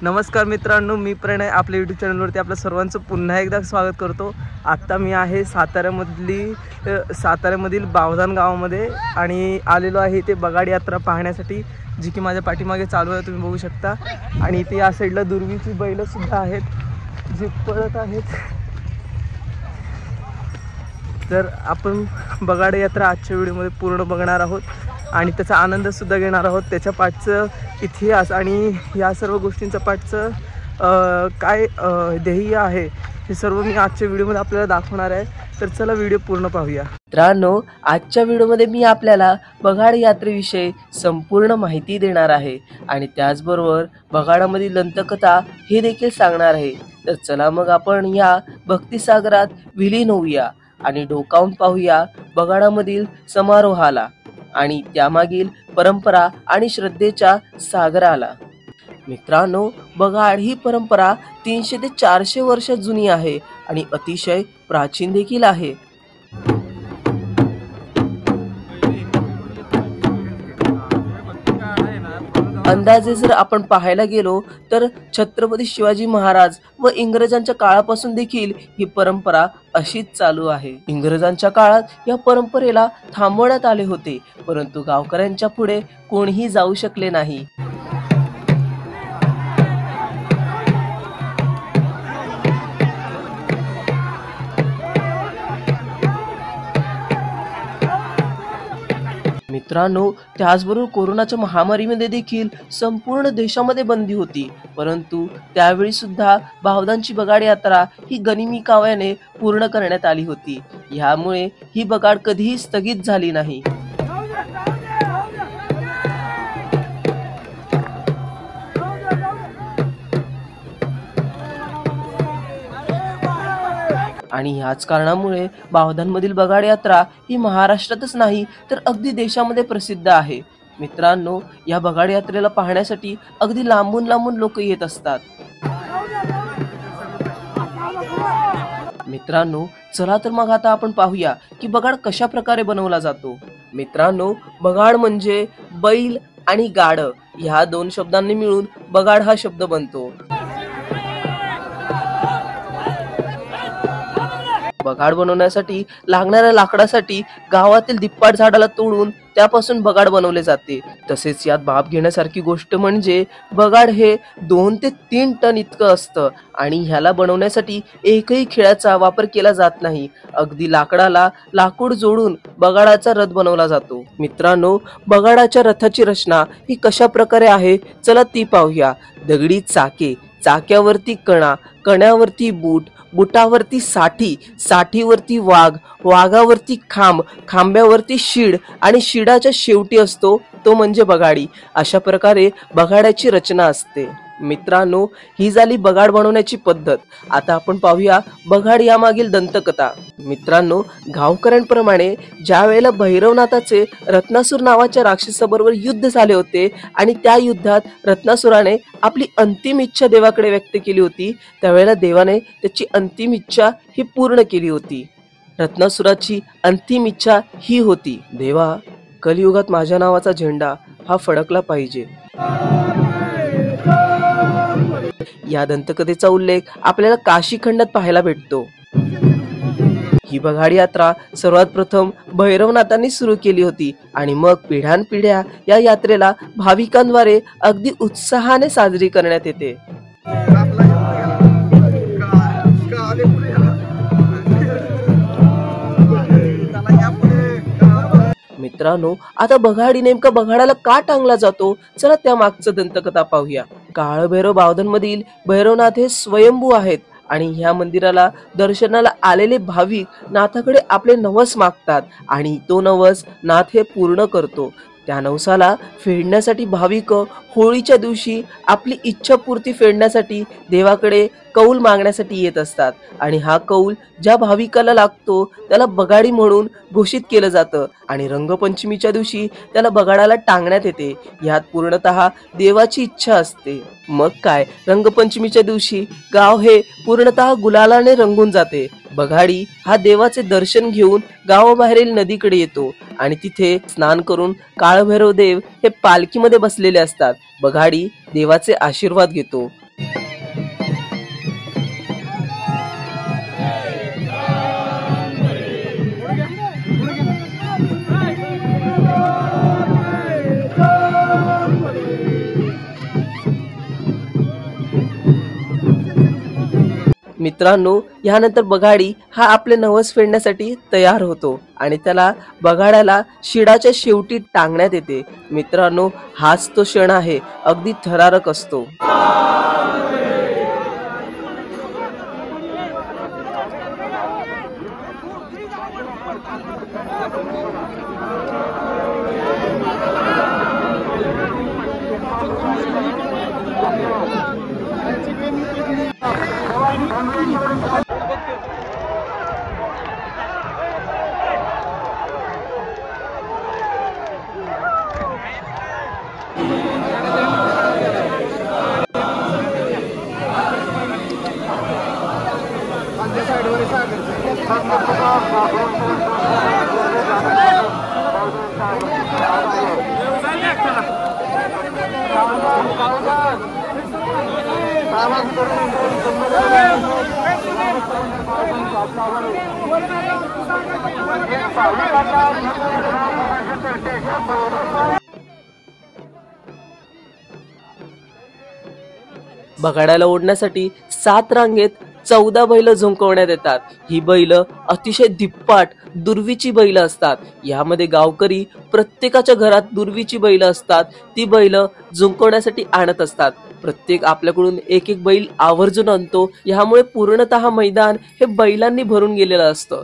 नमस्कार मित्रांनो, मी प्रणय आपल्या यूट्यूब चॅनलवरती आपल्या सर्वांचं पुन्हा एकदा स्वागत करतो। आत्ता मी आहे साताऱ्यामधील बावधान गावामध्ये आणि आलेलो आहे इथे बगाड यात्रा पाहण्यासाठी, जी की माझ्या पाठीमागे चालू आहे, तुम्ही बघू शकता। आणि इथे या साईडला दुर्वीची बैलसुद्धा आहेत जी पळत आहेत। तर आपण बगाड यात्रा आजच्या व्हिडिओमध्ये पूर्ण बघणार आहोत आणि त्याचा आनंदसुद्धा घेणार आहोत। त्याच्या पाठचं इतिहास आणि या सर्व गोष्टींचा पाठचं काय ध्येय आहे हे सर्व मी आजच्या व्हिडिओमध्ये आपल्याला दाखवणार आहे। तर चला व्हिडिओ पूर्ण पाहूया। मित्रांनो, आजच्या व्हिडिओमध्ये मी आपल्याला बगाड यात्रेविषयी संपूर्ण माहिती देणार आहे आणि त्याचबरोबर बगाडामधील दंतकथा हे देखील सांगणार आहे। तर चला मग आपण या भक्तिसागरात विलीन होऊया आणि डोकावून पाहूया बगाडामधील समारोहाला आणि त्यामागील परंपरा आणि श्रद्धेच्या सागराला। मित्रांनो, बगाड ही परंपरा 300 ते 400 वर्ष जुनी आहे आणि अतिशय प्राचीन देखील आहे। अंदाजे जर आपण पाहायला गेलो तर छत्रपती शिवाजी महाराज व इंग्रजांच्या काळापासून देखील ही परंपरा अशीच चालू आहे। इंग्रजांच्या काळात या परंपरेला थांबवण्यात आले होते, परंतु गावकऱ्यांच्या पुढे कोणीही जाऊ शकले नाही। मित्रांनो, त्याचबरोबर कोरोनाच्या महामारीमध्ये देखील संपूर्ण देशामध्ये बंदी होती, परंतु त्यावेळी सुद्धा बावधानची बगाड यात्रा ही गनिमी काव्याने पूर्ण करण्यात आली होती। यामुळे ही बगाड कधीही स्थगित झाली नाही। आणि ह्याच कारणामुळे बावधानमधील बगाड यात्रा ही महाराष्ट्रातच नाही तर अगदी देशामध्ये प्रसिद्ध आहे। मित्रांनो, या बगाड यात्रेला पाहण्यासाठी अगदी लांबून लांबून लोक येत असतात। मित्रांनो, चला तर मग आता आपण पाहूया की बगाड कशा प्रकारे बनवला जातो। मित्रांनो, बगाड म्हणजे बैल आणि गाड ह्या दोन शब्दांनी मिळून बगाड हा शब्द बनतो। बगाड बनवण्यासाठी लागणाऱ्या लाकडासाठी गावातील दिप्पाड झाडाला तोडून त्यापासून बगाड बनवले जाते। तसेच यात बाब घेण्यासारखी गोष्ट म्हणजे बगाड हे 2 ते 3 टन इतकं असतं आणि ह्याला बनवण्यासाठी एकही खिळ्याचा वापर केला जात नाही। अगदी लाकडाला लाकूड जोडून बगाडाचा रथ बनवला जातो। मित्रांनो, बगाडाच्या रथाची रचना ही कशा प्रकारे आहे चला ती पाहूया। दगडी चाके, चाक्यावरती कणा, कण्यावरती बूट, बुटावरती साठी, साठीवरती वाघ, वाघावरती खांब, खांब्यावरती शीड आणि शिडाच्या शेवटी असतो तो म्हणजे बगाडी। अशा प्रकारे बगाड्याची रचना असते। मित्रांनो, ही झाली बगाड बनवण्याची पद्धत। आता आपण पाहूया बगाड यामागील दंतकथा। मित्रांनो, गावकऱ्यांप्रमाणे ज्या वेळेला भैरवनाथाचे रत्नासूर नावाच्या राक्षसाबरोबर युद्ध झाले होते आणि त्या युद्धात रत्नासुराने आपली अंतिम इच्छा देवाकडे व्यक्त केली होती, त्यावेळेला देवाने त्याची अंतिम इच्छा ही पूर्ण केली होती। रत्नासुराची अंतिम इच्छा ही होती, देवा, कलियुगात माझ्या नावाचा झेंडा हा फडकला पाहिजे। या दंतकथेचा उल्लेख आपल्याला काशी खंडात पाहायला भेटतो। ही बगाड यात्रा सर्वात प्रथम भैरवनाथांनी सुरू केली होती आणि मग पिढ्यानपिढ्या या यात्रेला भाविकांद्वारे अगदी उत्साहाने साजरी करण्यात येते। मित्रांनो, आता बगाडी नेमका बगाडाला का टांगला जातो चला त्या मागचं दंतकथा पाहूया। काळभैरव बावधनमधील भैरवनाथ हे स्वयंभू आहेत आणि ह्या मंदिराला दर्शनाला आलेले भाविक नाथाकडे आपले नवस मागतात आणि तो नवस नाथ हे पूर्ण करतो। त्या नवसाला फेडण्यासाठी भाविक होळीच्या दिवशी आपली इच्छा पूर्ती फेडण्यासाठी देवाकडे कौल मागण्यासाठी येत असतात आणि हा कौल ज्या भाविकाला लागतो त्याला बगाडी म्हणून घोषित केलं जातं आणि रंगपंचमीच्या दिवशी त्याला बगाडाला टांगण्यात येते। यात पूर्णतः देवाची इच्छा असते। मग काय, रंगपंचमीच्या दिवशी गाव हे पूर्णतः गुलालाने रंगून जाते। बगाडी हा देवाचे दर्शन घेऊन गावाबाहेरील नदीकडे येतो आणि तिथे स्नान करून काळभैरव देव हे पालखीमध्ये बसलेले असतात। बगाडी देवाचे आशीर्वाद घेतो। मित्रांनो, यानंतर बगाडी हा आपले नवस फेडण्यासाठी तयार होतो आणि त्याला बगाड्याला शिडाच्या शेवटी टांगण्यात येते. मित्रांनो, हाच तो क्षण आहे, अगदी थरारक असतो. बगाड्याला ओढण्यासाठी 7 रांगेत 14 बैल झुंकवण्यात येतात. ही बैल अतिशय धिप्पाट दुर्वीची बैल असतात. यामध्ये गावकरी प्रत्येकाच्या घरात दुर्वीची बैल असतात, ती बैल झुंकवण्यासाठी आणत असतात. प्रत्येक आपल्याकडून एक एक बैल आवर्जून आणतो. यामुळे पूर्णतः मैदान हे बैलांनी भरून गेलेलं असतं.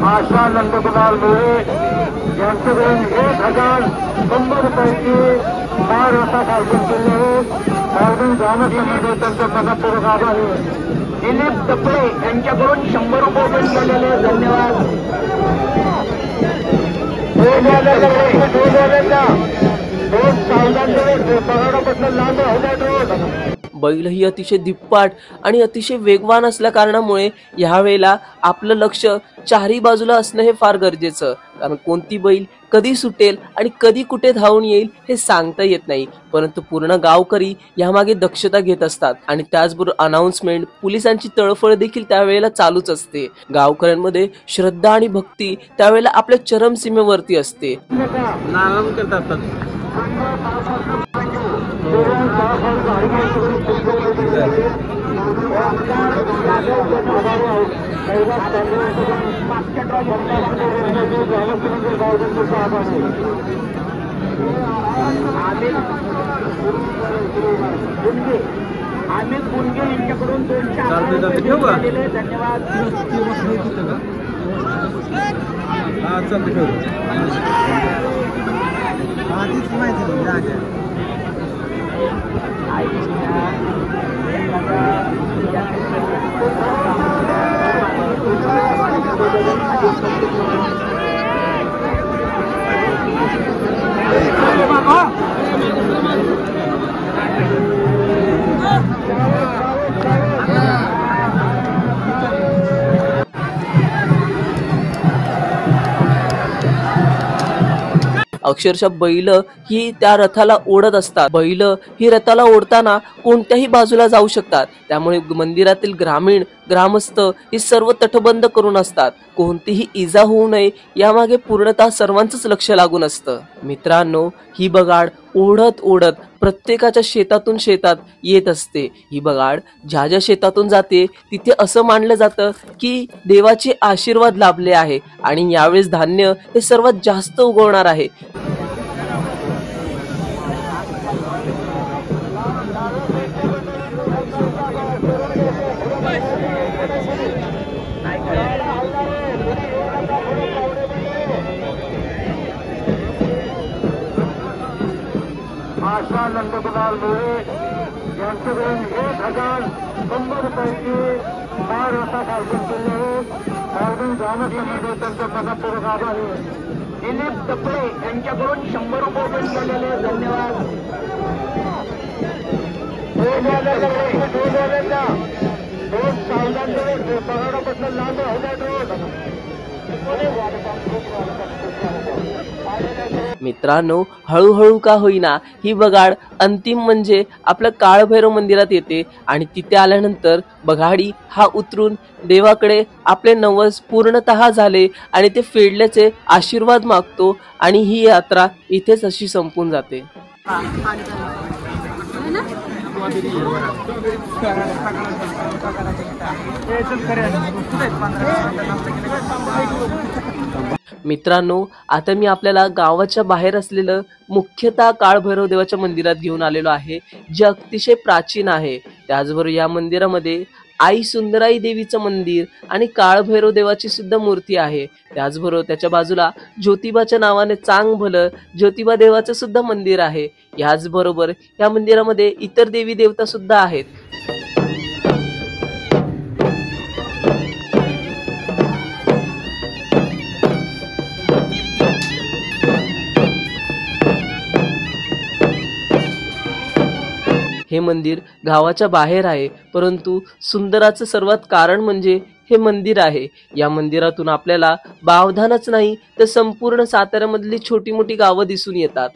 आशा नंदकुमार मोरे यांच्याकडून 1,100 रुपयाची माळ रस्ता खालून केली आहे. ग्रामसभेमध्ये त्यांचा मनपूर्वक आभार आहे. दिलीप टपळे यांच्याकडून 100 रुपये केलेले धन्यवाद. दोन सावधानतेने पगारापासून लांब होतात. बैल ही अतिशय धिप्पाट आणि अतिशय वेगवान असल्या कारणामुळे यावेळेला आपलं लक्ष चारी बाजूला असणं हे फार गरजेचं. कारण कोणती बैल कधी सुटेल आणि कधी कुठे धावून येईल हे सांगता येत नाही. परंतु पूर्ण गावकरी यामागे दक्षता घेत असतात आणि त्याचबरोबर अनाउन्समेंट, पोलिसांची तळफळ देखील त्यावेळेला चालूच असते. गावकऱ्यांमध्ये श्रद्धा आणि भक्ती त्यावेळेला आपल्या चरमसीमेवरती असते. अमित गुंगे यांच्याकडून 200 धन्यवाद. आधीच माहिती अक्षरशः बैल ही त्या रथाला ओढत असतात. बैल ही रथाला ओढताना कोणत्याही बाजूला जाऊ शकतात. त्यामुळे मंदिरातील ग्रामस्थ ही सर्व तटबंद करून असतात. कोणतीही इजा होऊ नये यामागे पूर्णतः सर्वांचंच लक्ष लागून असतं. मित्रांनो, ही बगाड ओढत ओढत प्रत्येकाच्या शेतातून शेतात येत असते. ही बगाड ज्या ज्या शेतातून जाते तिथे असं मानलं जातं की देवाचे आशीर्वाद लाभले आहे आणि यावेळेस धान्य हे सर्वात जास्त उगवणार आहे. नंदकुमार मोरे यांच्याकडून 1,100 रुपयांची फार असा कार्यक्रम केले आहे. मावळी ग्रामसमिती त्यांचा मनपूर्वक आभार आहे. दिलीप टपळे यांच्याकडून 100 रुपये देण्यात आलेले. धन्यवाद. दोन सावधानकडे बगाडापासून लांब होतात रोड. मित्रांनो, हळूहळू का होईना ही बगाड अंतिम म्हणजे आपलं काळभैरव मंदिरात येते आणि तिथे आल्यानंतर बगाडी हा उतरून देवाकडे आपले नवस पूर्णतः झाले आणि ते फेडल्याचे आशीर्वाद मागतो आणि ही यात्रा इथेच अशी संपून जाते. मित्रांनो, आता मी आपल्याला गावाच्या बाहेर असलेलं मुख्यतः काळभैरव देवाच्या मंदिरात घेऊन आलेलो आहे, जे अतिशय प्राचीन आहे. त्याचबरोबर या मंदिरामध्ये आई सुंदराई देवीचं मंदिर आणि काळभैरव देवाची सुद्धा मूर्ती आहे. त्याचबरोबर त्याच्या बाजूला ज्योतिबाच्या नावाने चांग भलं ज्योतिबा देवाचं सुद्धा मंदिर आहे. याचबरोबर या मंदिरामध्ये इतर देवी देवता सुद्धा आहेत. हे मंदिर गावाच्या बाहेर आहे, परंतु सुंदराचं सर्वात कारण म्हणजे हे मंदिर आहे. या मंदिरातून आपल्याला बावधानच नाही तर संपूर्ण साताऱ्यामधली छोटी मोठी गावं दिसून येतात.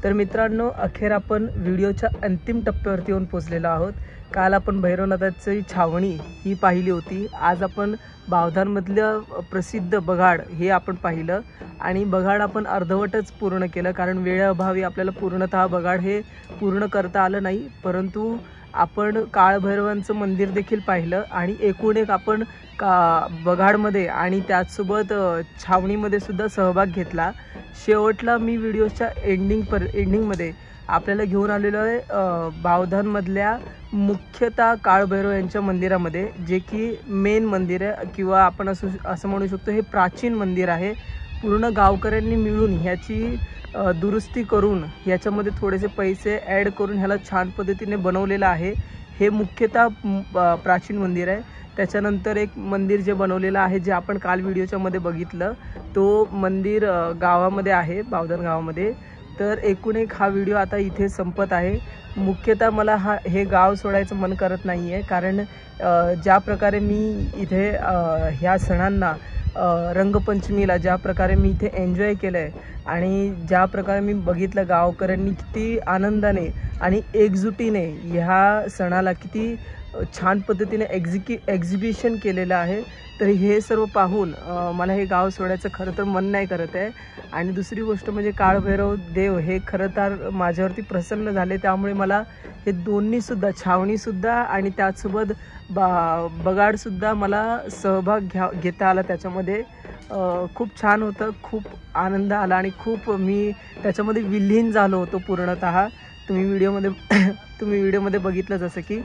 तर मित्रांनो, अखेर आपण व्हिडिओच्या अंतिम टप्प्यावरती येऊन पोहोचलेलो आहोत. काल आपण भैरवनाथाची छावणी ही पाहिली होती. आज आपण बावधानमधलं प्रसिद्ध बगाड हे आपण पाहिलं आणि बगाड आपण अर्धवटच पूर्ण केलं, कारण वेळेअभावी आपल्याला पूर्णतः बगाड हे पूर्ण करता आलं नाही. परंतु आपण काळभैरवांचं मंदिर देखील पाहिलं आणि एकूण एक आपण बगाडमध्ये आणि त्याचसोबत छावणीमध्ये सुद्धा सहभाग घेतला. शेवटला मी व्हिडिओच्या एंडिंगमध्ये आपल्याला घेऊन आलेलो आहे बावधानमधल्या मुख्यतः काळभैरव यांच्या मंदिरामध्ये, जे की मेन मंदिर आहे किंवा आपण असं म्हणू शकतो हे प्राचीन मंदिर आहे. पूर्ण गावकऱ्यांनी मिळून ह्याची दुरुस्ती करून ह्याच्यामध्ये थोडेसे पैसे ॲड करून ह्याला छान पद्धतीने बनवलेलं आहे. हे मुख्यतः प्राचीन मंदिर आहे. त्याच्यानंतर एक मंदिर जे बनवलेलं आहे, जे आपण काल व्हिडिओच्या मध्ये बघितलं, तो मंदिर गावामध्ये आहे, बावधान गावामध्ये. तर एकूण एक हा व्हिडिओ आता इथे संपत आहे. मुख्यतः मला हे गाव सोडायचं मन करत नाही आहे, कारण ज्या प्रकारे मी इथे ह्या सणांना रंगपंचमीला ज्या प्रकारे मी इथे एन्जॉय केलं आहे आणि ज्या प्रकारे मी बघितलं गावकऱ्यांनी किती आनंदाने आणि एकजुटीने ह्या सणाला किती छान पद्धतीने एक्झिबिशन केलेलं आहे, तर हे सर्व पाहून मला हे गाव सोडायचं खरं तर मन नाही करत आहे. आणि दुसरी गोष्ट म्हणजे काळभैरव देव हे खरं तर माझ्यावरती प्रसन्न झाले, त्यामुळे मला हे दोन्हीसुद्धा छावणीसुद्धा आणि त्याचसोबत बगाडसुद्धा मला सहभाग घेता आला त्याच्यामध्ये. खूप छान होतं, खूप आनंद आला आणि खूप मी त्याच्यामध्ये विलीन झालो होतो पूर्णतः. तुम्ही व्हिडिओमध्ये बघितलं. जसं की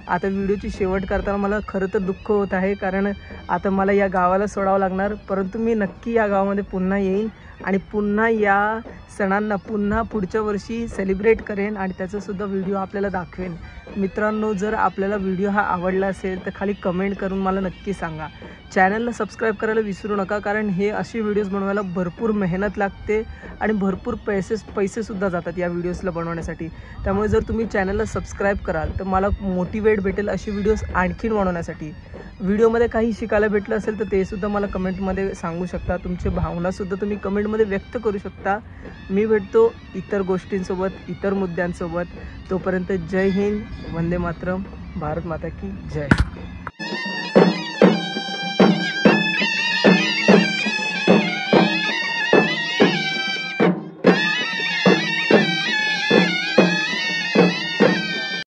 आता व्हिडिओची शेवट करताना मला खरं तर दुःख होत आहे, कारण आता मला या गावाला सोडावं लागणार. परंतु मी नक्की या गावामध्ये पुन्हा येईन आणि पुन्हा या सणांना पुन्हा पुढच्या वर्षी सेलिब्रेट करेन आणि त्याचासुद्धा व्हिडिओ आपल्याला दाखवेन. मित्रांनो, जर आपल्याला व्हिडिओ हा आवडला असेल तर खाली कमेंट करून मला नक्की सांगा. चॅनलला सबस्क्राईब करायला विसरू नका, कारण हे असे व्हिडिओज बनवायला भरपूर मेहनत लागते आणि भरपूर पैसेसुद्धा जातात या व्हिडिओजला बनवण्यासाठी. त्यामुळे जर तुम्ही चॅनलला सबस्क्राईब कराल तर मला मोटिवेट भेटेल असे व्हिडिओज आणखीन बनवण्यासाठी. व्हिडिओमध्ये काही शिकायला भेटलं असेल तर ते सुद्धा मला कमेंटमध्ये सांगू शकता. तुमची भावनासुद्धा तुम्ही कमेंटमध्ये व्यक्त करू शकता. मी भेटतो इतर गोष्टींसोबत, इतर मुद्द्यांसोबत. तोपर्यंत जय हिंद, वंदे मातरम, भारत माता की जय.